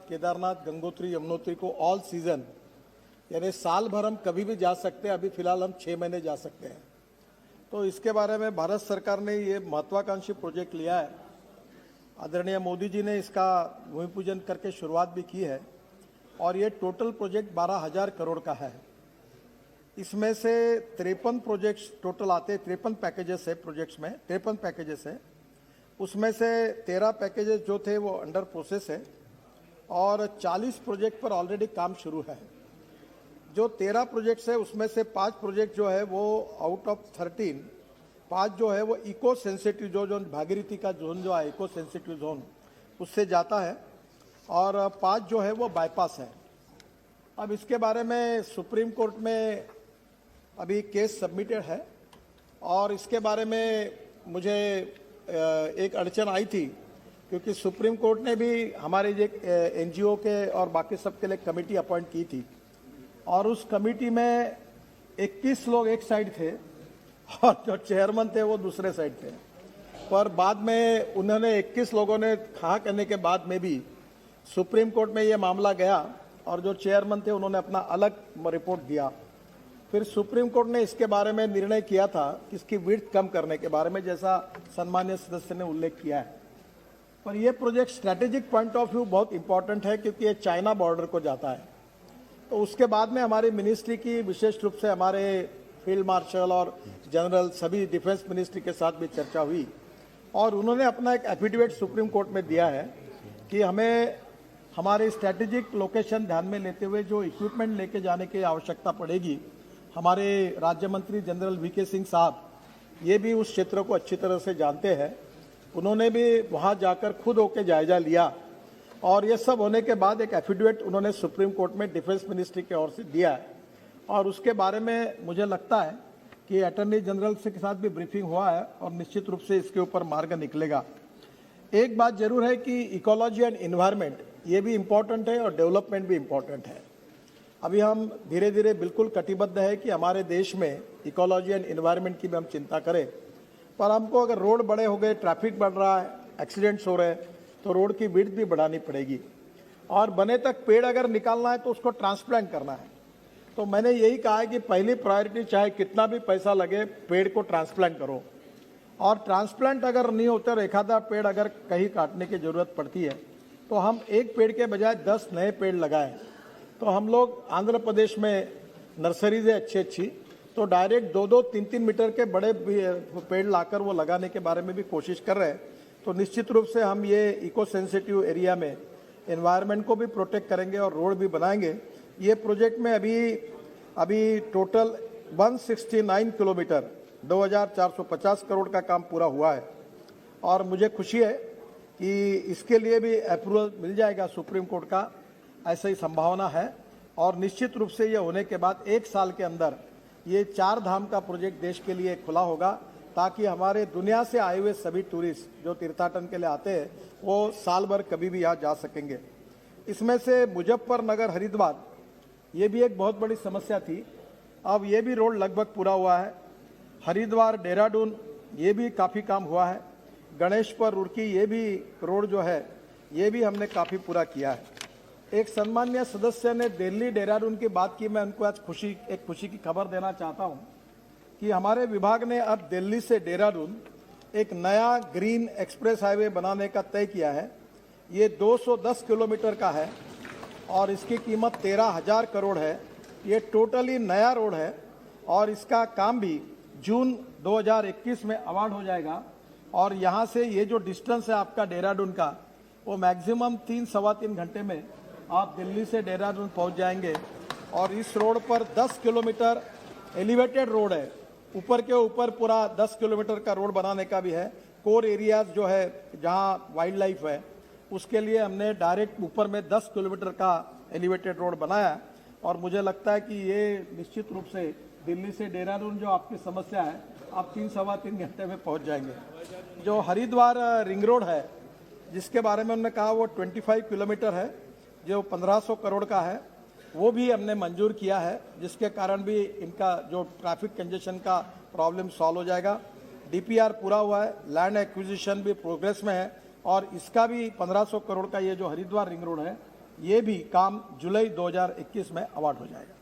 केदारनाथ, गंगोत्री, यमुनोत्री को all season यानी साल भर हम कभी भी जा सकते हैं। अभी फिलहाल हम 6 महीने जा सकते हैं। तो इसके बारे में भारत सरकार ने ये महत्वाकांक्षी प्रोजेक्ट लिया है। आदरणीय मोदी जी ने इसका भूमि पूजन करके शुरुआत भी की है और ये टोटल प्रोजेक्ट 12,000 करोड़ का है। इसमें से 53 प्रोजेक्ट्स टोटल आते हैं, 53 पैकेजेस है प्रोजेक्ट्स में, 53 पैकेजेस है। उसमें से 13 पैकेजेस जो थे वो अंडर प्रोसेस है और 40 प्रोजेक्ट पर ऑलरेडी काम शुरू है। जो 13 प्रोजेक्ट्स है उसमें से 5 प्रोजेक्ट जो है वो आउट ऑफ 13, 5 जो है वो इको सेंसिटिव जो भागीरथी का जोन जो है इको सेंसिटिव जोन उससे जाता है और 5 जो है वो बाईपास है। अब इसके बारे में सुप्रीम कोर्ट में अभी केस सबमिटेड है और इसके बारे में मुझे एक अड़चन आई थी क्योंकि सुप्रीम कोर्ट ने भी हमारे एनजीओ के और बाकी सब के लिए कमेटी अपॉइंट की थी और उस कमेटी में 21 लोग एक साइड थे और जो चेयरमैन थे वो दूसरे साइड थे। पर बाद में उन्होंने 21 लोगों ने हाँ करने के बाद में भी सुप्रीम कोर्ट में ये मामला गया और जो चेयरमैन थे उन्होंने अपना अलग रिपोर्ट दिया। फिर सुप्रीम कोर्ट ने इसके बारे में निर्णय किया था कि इसकी विड्थ कम करने के बारे में, जैसा सम्मानीय सदस्य ने उल्लेख किया है। पर यह project strategic point of view बहुत इंपॉर्टेंट है क्योंकि ये चाइना बॉर्डर को जाता है। तो उसके बाद में हमारी मिनिस्ट्री की विशेष रूप से हमारे फील्ड मार्शल और जनरल सभी डिफेंस मिनिस्ट्री के साथ भी चर्चा हुई और उन्होंने अपना एक एफिडेविट सुप्रीम कोर्ट में दिया है कि हमें हमारे स्ट्रैटेजिक लोकेशन ध्यान में लेते हुए जो इक्विपमेंट लेके जाने की आवश्यकता पड़ेगी, हमारे राज्य मंत्री जनरल वीके सिंह साहब ये भी उस क्षेत्र को अच्छी तरह से जानते हैं। उन्होंने भी वहां जाकर खुद होकर जायजा लिया और ये सब होने के बाद एक एफिडेविट उन्होंने सुप्रीम कोर्ट में डिफेंस मिनिस्ट्री की ओर से दिया है और उसके बारे में मुझे लगता है कि अटॉर्नी जनरल के साथ भी ब्रीफिंग हुआ है और निश्चित रूप से इसके ऊपर मार्ग निकलेगा। एक बात जरूर है कि इकोलॉजी एंड एनवायरनमेंट ये भी इम्पोर्टेंट है और डेवलपमेंट भी इम्पोर्टेंट है। अभी हम धीरे धीरे बिल्कुल कटिबद्ध है कि हमारे देश में इकोलॉजी एंड एनवायरनमेंट की भी हम चिंता करें, पर हमको अगर रोड बड़े हो गए, ट्रैफिक बढ़ रहा है, एक्सीडेंट्स हो रहे हैं, तो रोड की विड्थ भी बढ़ानी पड़ेगी और बने तक पेड़ अगर निकालना है तो उसको ट्रांसप्लांट करना है। तो मैंने यही कहा है कि पहली प्रायोरिटी चाहे कितना भी पैसा लगे, पेड़ को ट्रांसप्लांट करो और ट्रांसप्लांट अगर नहीं होता और एक आधा पेड़ अगर कहीं काटने की जरूरत पड़ती है तो हम एक पेड़ के बजाय 10 नए पेड़ लगाएं। तो हम लोग आंध्र प्रदेश में नर्सरीज है अच्छी, तो डायरेक्ट 2-2, 3-3 मीटर के बड़े पेड़ लाकर वो लगाने के बारे में भी कोशिश कर रहे हैं। तो निश्चित रूप से हम ये इको सेंसिटिव एरिया में एनवायरनमेंट को भी प्रोटेक्ट करेंगे और रोड भी बनाएंगे। ये प्रोजेक्ट में अभी टोटल 169 किलोमीटर 2,450 करोड़ का काम पूरा हुआ है और मुझे खुशी है कि इसके लिए भी अप्रूवल मिल जाएगा सुप्रीम कोर्ट का, ऐसा ही संभावना है। और निश्चित रूप से ये होने के बाद 1 साल के अंदर ये 4 धाम का प्रोजेक्ट देश के लिए खुला होगा ताकि हमारे दुनिया से आए हुए सभी टूरिस्ट जो तीर्थाटन के लिए आते हैं वो साल भर कभी भी यहाँ जा सकेंगे। इसमें से मुजफ्फरनगर हरिद्वार ये भी एक बहुत बड़ी समस्या थी, अब ये भी रोड लगभग पूरा हुआ है। हरिद्वार देहरादून ये भी काफ़ी काम हुआ है। गणेशपुर रुड़की ये भी रोड जो है ये भी हमने काफ़ी पूरा किया है। एक सम्मानीय सदस्य ने दिल्ली देहरादून की बात की, मैं उनको आज खुशी की खबर देना चाहता हूं कि हमारे विभाग ने अब दिल्ली से देहरादून एक नया ग्रीन एक्सप्रेस हाईवे बनाने का तय किया है। ये 210 किलोमीटर का है और इसकी कीमत 13,000 करोड़ है। ये टोटली नया रोड है और इसका काम भी जून 2021 में अवार्ड हो जाएगा और यहाँ से ये जो डिस्टेंस है आपका देहरादून का वो मैक्सिमम 3-3.25 घंटे में आप दिल्ली से देहरादून पहुँच जाएंगे। और इस रोड पर 10 किलोमीटर एलिवेटेड रोड है, ऊपर के ऊपर पूरा 10 किलोमीटर का रोड बनाने का भी है। कोर एरियाज जो है जहाँ वाइल्ड लाइफ है उसके लिए हमने डायरेक्ट ऊपर में 10 किलोमीटर का एलिवेटेड रोड बनाया और मुझे लगता है कि ये निश्चित रूप से दिल्ली से देहरादून जो आपकी समस्या है आप 3-3.25 घंटे में पहुंच जाएंगे। जो हरिद्वार रिंग रोड है जिसके बारे में उन्होंने कहा वो 25 किलोमीटर है जो 1500 करोड़ का है, वो भी हमने मंजूर किया है जिसके कारण भी इनका जो ट्रैफिक कंजेशन का प्रॉब्लम सॉल्व हो जाएगा। डीपीआर पूरा हुआ है, लैंड एक्विजिशन भी प्रोग्रेस में है और इसका भी 1500 करोड़ का ये जो हरिद्वार रिंग रोड है ये भी काम जुलाई 2021 में अवार्ड हो जाएगा।